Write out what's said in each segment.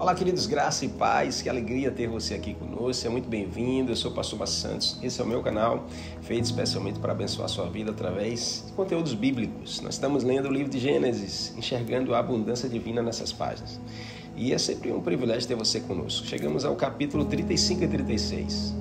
Olá, queridos, graça e paz, que alegria ter você aqui conosco, seja muito bem-vindo. Eu sou o pastor Márcio Santos, esse é o meu canal, feito especialmente para abençoar a sua vida através de conteúdos bíblicos. Nós estamos lendo o livro de Gênesis, enxergando a abundância divina nessas páginas. E é sempre um privilégio ter você conosco. Chegamos ao capítulo 35 e 36.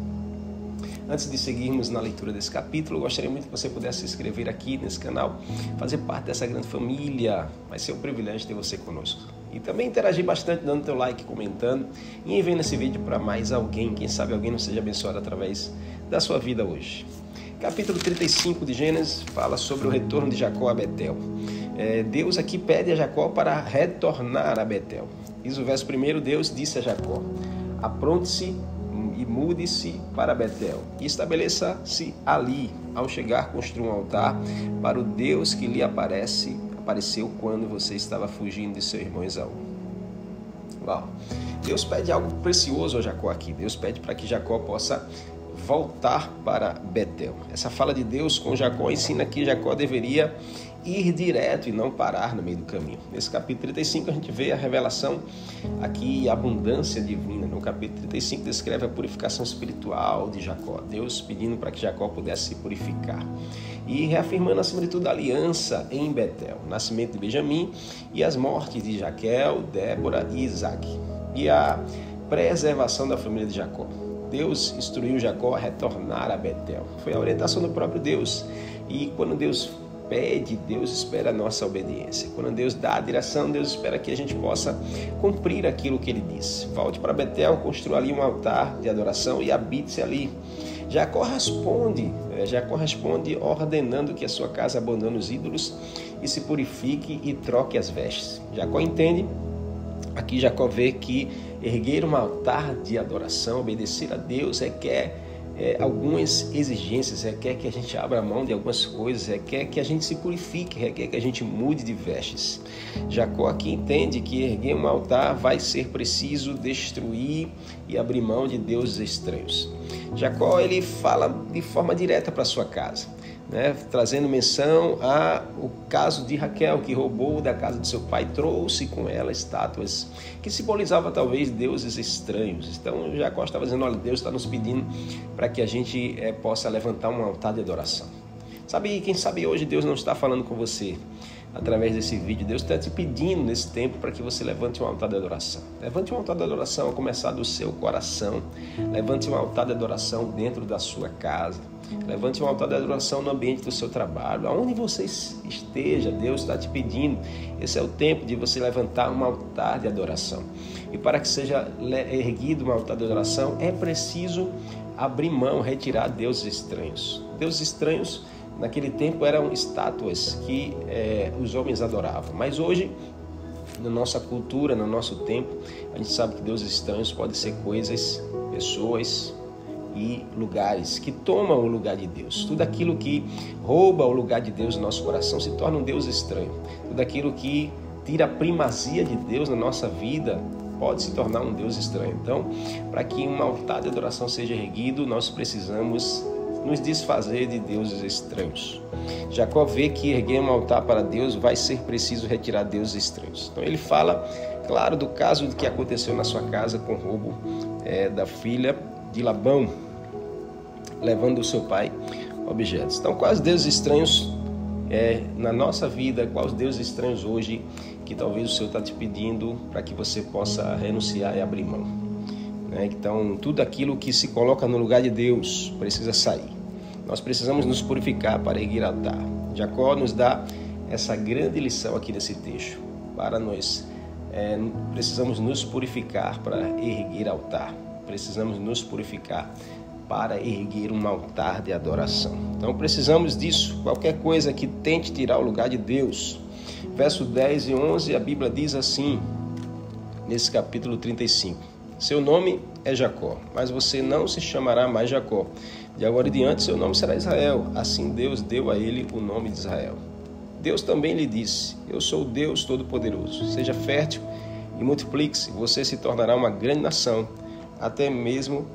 Antes de seguirmos na leitura desse capítulo, eu gostaria muito que você pudesse se inscrever aqui nesse canal, fazer parte dessa grande família. Vai ser um privilégio ter você conosco. E também interagir bastante, dando teu like, comentando e enviando esse vídeo para mais alguém. Quem sabe alguém não seja abençoado através da sua vida hoje. Capítulo 35 de Gênesis fala sobre o retorno de Jacó a Betel. Deus aqui pede a Jacó para retornar a Betel. Diz o verso 1, Deus disse a Jacó: apronte-se e mude-se para Betel e estabeleça-se ali. Ao chegar, construa um altar para o Deus que lhe apareceu quando você estava fugindo de seu irmão Esaú. Uau! Deus pede algo precioso a Jacó aqui. Deus pede para que Jacó possa voltar para Betel. Essa fala de Deus com Jacó ensina que Jacó deveria ir direto e não parar no meio do caminho. Nesse capítulo 35 a gente vê a revelação aqui, a abundância divina. No capítulo 35 descreve a purificação espiritual de Jacó, Deus pedindo para que Jacó pudesse se purificar e reafirmando acima de tudo a aliança em Betel, o nascimento de Benjamim e as mortes de Jaquel, Débora e Isaac e a preservação da família de Jacó. Deus instruiu Jacó a retornar a Betel. Foi a orientação do próprio Deus. E quando Deus pede, Deus espera a nossa obediência. Quando Deus dá a direção, Deus espera que a gente possa cumprir aquilo que Ele disse. Volte para Betel, construa ali um altar de adoração e habite-se ali. Jacó responde ordenando que a sua casa abandone os ídolos e se purifique e troque as vestes. Jacó entende. Aqui Jacó vê que erguer um altar de adoração, obedecer a Deus, requer algumas exigências, requer que a gente abra mão de algumas coisas, requer que a gente se purifique, requer que a gente mude de vestes. Jacó aqui entende que erguer um altar vai ser preciso destruir e abrir mão de deuses estranhos. Jacó ele fala de forma direta para sua casa, trazendo menção ao caso de Raquel, que roubou da casa de seu pai, trouxe com ela estátuas que simbolizavam talvez deuses estranhos. Então Jacó estava dizendo: olha, Deus está nos pedindo para que a gente possa levantar um altar de adoração. Quem sabe hoje Deus não está falando com você através desse vídeo. Deus está te pedindo nesse tempo para que você levante um altar de adoração. Levante um altar de adoração a começar do seu coração. Levante um altar de adoração dentro da sua casa. Levante um altar de adoração no ambiente do seu trabalho. Aonde você esteja, Deus está te pedindo. Esse é o tempo de você levantar um altar de adoração. E para que seja erguido um altar de adoração, é preciso abrir mão, retirar deuses estranhos. Deuses estranhos naquele tempo eram estátuas que os homens adoravam. Mas hoje, na nossa cultura, no nosso tempo, a gente sabe que deuses estranhos podem ser coisas, pessoas e lugares que tomam o lugar de Deus. Tudo aquilo que rouba o lugar de Deus no nosso coração se torna um Deus estranho. Tudo aquilo que tira a primazia de Deus na nossa vida pode se tornar um Deus estranho. Então, para que um altar de adoração seja erguido, nós precisamos nos desfazer de deuses estranhos. Jacó vê que erguer um altar para Deus vai ser preciso retirar deuses estranhos. Então ele fala, claro, do caso que aconteceu na sua casa com o roubo da filha de Labão, levando do seu pai objetos. Então, quais deuses estranhos na nossa vida, quais deuses estranhos hoje que talvez o Senhor está te pedindo para que você possa renunciar e abrir mão? Então, tudo aquilo que se coloca no lugar de Deus precisa sair. Nós precisamos nos purificar para erguer altar. Jacó nos dá essa grande lição aqui nesse texto. Para nós, precisamos nos purificar para erguer altar. Precisamos nos purificar para erguer um altar de adoração. Então, precisamos disso. Qualquer coisa que tente tirar o lugar de Deus. Verso 10 e 11, a Bíblia diz assim, nesse capítulo 35. Seu nome é Jacó, mas você não se chamará mais Jacó. De agora em diante, seu nome será Israel. Assim Deus deu a ele o nome de Israel. Deus também lhe disse: eu sou o Deus Todo-Poderoso. Seja fértil e multiplique-se. Você se tornará uma grande nação, até mesmo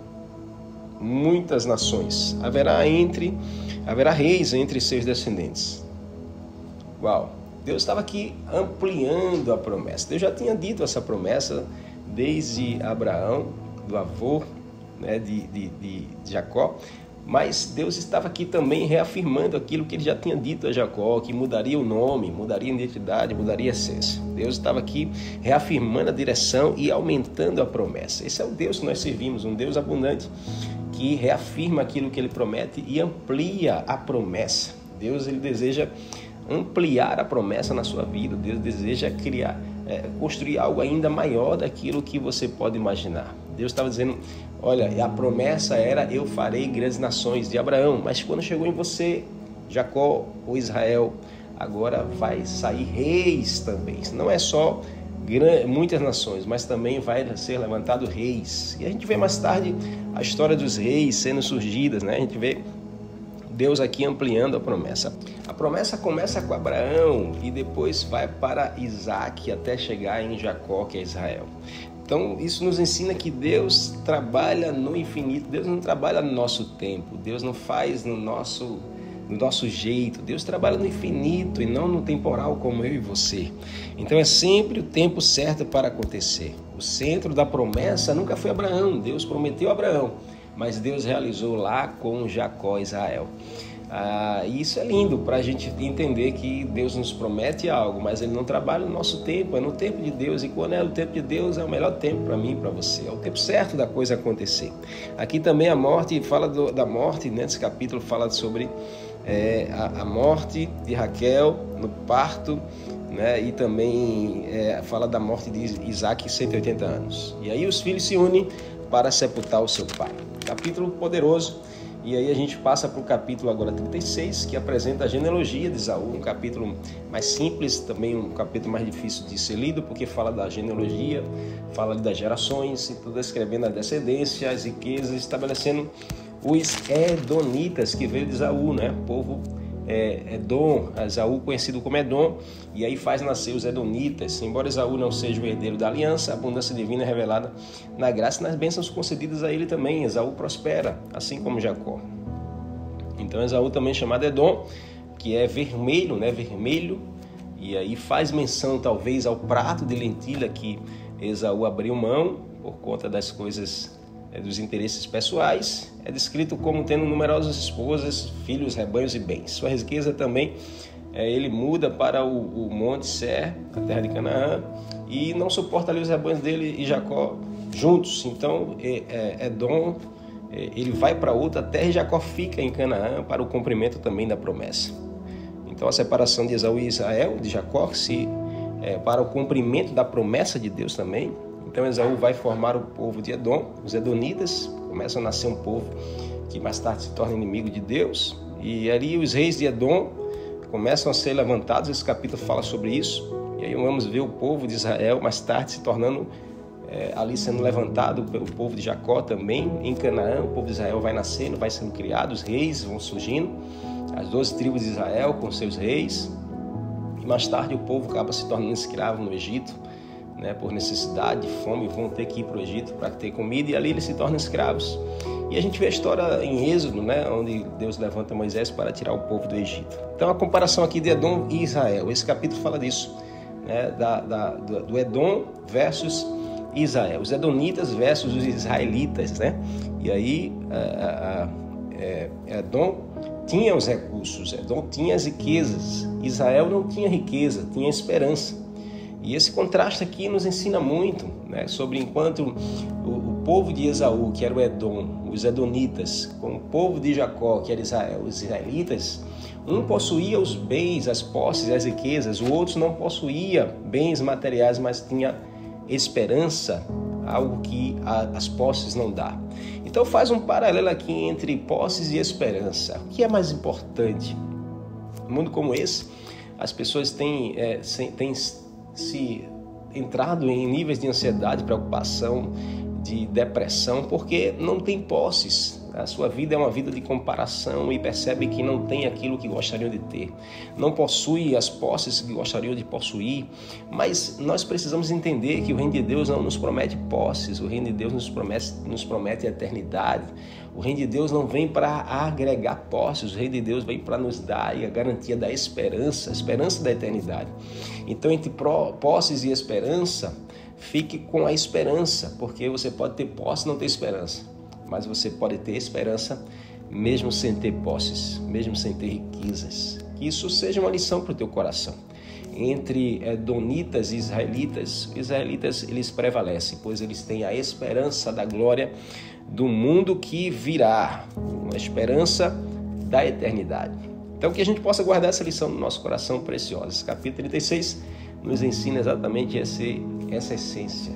muitas nações. Haverá reis entre seus descendentes. Uau! Deus estava aqui ampliando a promessa. Deus já tinha dito essa promessa desde Abraão, do avô, né, de Jacó, mas Deus estava aqui também reafirmando aquilo que ele já tinha dito a Jacó, que mudaria o nome, mudaria a identidade, mudaria a essência. Deus estava aqui reafirmando a direção e aumentando a promessa. Esse é o Deus que nós servimos, um Deus abundante, que reafirma aquilo que ele promete e amplia a promessa. Deus, ele deseja ampliar a promessa na sua vida. Deus deseja construir algo ainda maior daquilo que você pode imaginar. Deus estava dizendo, olha, a promessa era, eu farei grandes nações de Abraão, mas quando chegou em você, Jacó ou Israel, agora vai sair reis também. Não é só muitas nações, mas também vai ser levantado reis. E a gente vê mais tarde a história dos reis sendo surgidas, né? A gente vê Deus aqui ampliando a promessa. A promessa começa com Abraão e depois vai para Isaac até chegar em Jacó, que é Israel. Então, isso nos ensina que Deus trabalha no infinito. Deus não trabalha no nosso tempo. Deus não faz no nosso jeito. Deus trabalha no infinito e não no temporal como eu e você. Então, é sempre o tempo certo para acontecer. O centro da promessa nunca foi Abraão. Deus prometeu a Abraão, mas Deus realizou lá com Jacó e Israel. E isso é lindo para a gente entender que Deus nos promete algo, mas Ele não trabalha no nosso tempo, é no tempo de Deus. E quando é o tempo de Deus, é o melhor tempo para mim e para você. É o tempo certo da coisa acontecer. Aqui também a morte, fala da morte, nesse capítulo fala sobre a morte de Raquel no parto, né? E também fala da morte de Isaac, 180 anos. E aí os filhos se unem para sepultar o seu pai. Capítulo poderoso. E aí a gente passa para o capítulo agora 36, que apresenta a genealogia de Esaú, um capítulo mais simples, também um capítulo mais difícil de ser lido, porque fala da genealogia, fala das gerações, e tudo descrevendo a descendência, as riquezas, estabelecendo os Edonitas, que veio de Esaú, né? O povo Edom, Esaú conhecido como Edom, e aí faz nascer os Edonitas. Embora Esaú não seja o herdeiro da aliança, a abundância divina é revelada na graça e nas bênçãos concedidas a ele também. Esaú prospera, assim como Jacó. Então Esaú também é chamado Edom, que é vermelho, né? Vermelho, e aí faz menção talvez ao prato de lentilha que Esaú abriu mão por conta das coisas, dos interesses pessoais. É descrito como tendo numerosas esposas, filhos, rebanhos e bens. Sua riqueza também, ele muda para o Monte Ser, a terra de Canaã, e não suporta ali os rebanhos dele e Jacó juntos. Então Edom, ele vai para outra terra e Jacó fica em Canaã para o cumprimento também da promessa. Então a separação de Esaú e Israel, de Jacó, para o cumprimento da promessa de Deus também. Então Esaú vai formar o povo de Edom, os Edonitas, começa a nascer um povo que mais tarde se torna inimigo de Deus. E ali os reis de Edom começam a ser levantados, esse capítulo fala sobre isso. E aí vamos ver o povo de Israel mais tarde se tornando, ali sendo levantado pelo povo de Jacó também, em Canaã. O povo de Israel vai nascendo, vai sendo criado, os reis vão surgindo, as 12 tribos de Israel com seus reis. E mais tarde o povo acaba se tornando escravo no Egito, né, por necessidade, fome, vão ter que ir para o Egito para ter comida, e ali eles se tornam escravos. E a gente vê a história em Êxodo, né, onde Deus levanta Moisés para tirar o povo do Egito. Então a comparação aqui de Edom e Israel, esse capítulo fala disso, né, do Edom versus Israel, os Edonitas versus os israelitas, né? E aí Edom tinha os recursos, Edom tinha as riquezas, Israel não tinha riqueza, tinha esperança. E esse contraste aqui nos ensina muito, né, sobre enquanto o povo de Esaú, que era o Edom, os Edonitas, com o povo de Jacó, que era Israel, os israelitas, um possuía os bens, as posses, as riquezas, o outro não possuía bens materiais, mas tinha esperança, algo que as posses não dá. Então faz um paralelo aqui entre posses e esperança. O que é mais importante? Num mundo como esse, as pessoas têm se entrado em níveis de ansiedade, preocupação, de depressão, porque não tem posses. A sua vida é uma vida de comparação e percebe que não tem aquilo que gostariam de ter. Não possui as posses que gostariam de possuir, mas nós precisamos entender que o reino de Deus não nos promete posses, o reino de Deus nos promete a eternidade. O reino de Deus não vem para agregar posses, o reino de Deus vem para nos dar a garantia da esperança, a esperança da eternidade. Então, entre posses e esperança, fique com a esperança, porque você pode ter posse e não ter esperança, mas você pode ter esperança mesmo sem ter posses, mesmo sem ter riquezas. Que isso seja uma lição para o teu coração. Entre edonitas e israelitas, os israelitas eles prevalecem, pois eles têm a esperança da glória do mundo que virá, uma esperança da eternidade. Então que a gente possa guardar essa lição no nosso coração preciosa. Esse capítulo 36 nos ensina exatamente essa essência.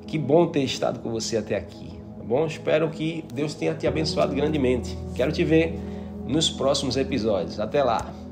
Que bom ter estado com você até aqui, tá bom? Espero que Deus tenha te abençoado grandemente. Quero te ver nos próximos episódios. Até lá!